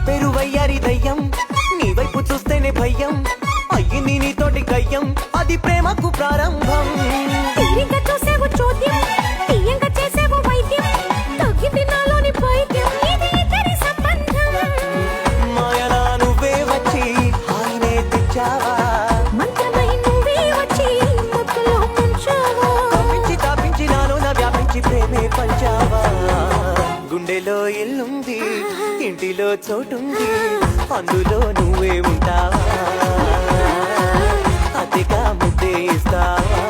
పెరువయ్యారి దయ్యం నీ వైపు చూస్తేనే భయం అయ్యింది నీతోటి గయ్యం అది ప్రేమకు ప్రారంభం తీరిక చూసేవు చోద్యం తీయంగా చేసేవు వైద్యం తగ్గింది నాలోని పైద్యం ఇది ఇద్దరి సంబంధం మాయలా నువ్వే వచ్చి హాయినే తెచ్చావా మంత్రమై నువ్వే వచ్చి ముద్దులో ముంచావా తాపించి తాపించి నాలోన వ్యాపించి ప్రేమే పంచావా గుండెలో ఇల్లుంది ఇంటిలో చోటుంది అందులో నువ్వే ఉంటావా అతిగా ముద్దే ఇస్తావా